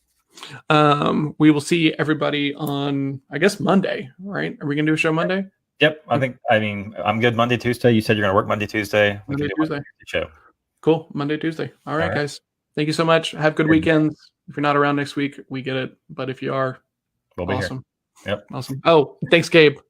We will see everybody on, I guess, Monday, right? Are we gonna do a show Monday? Yep. I'm good Monday, Tuesday. You said you're gonna work Monday, Tuesday. Monday, Tuesday. Show. Cool. Monday, Tuesday. All right, guys. Thank you so much. Have good weekends. If you're not around next week, we get it. But if you are, we'll be awesome. Here. Yep. Awesome. Oh, thanks, Gabe.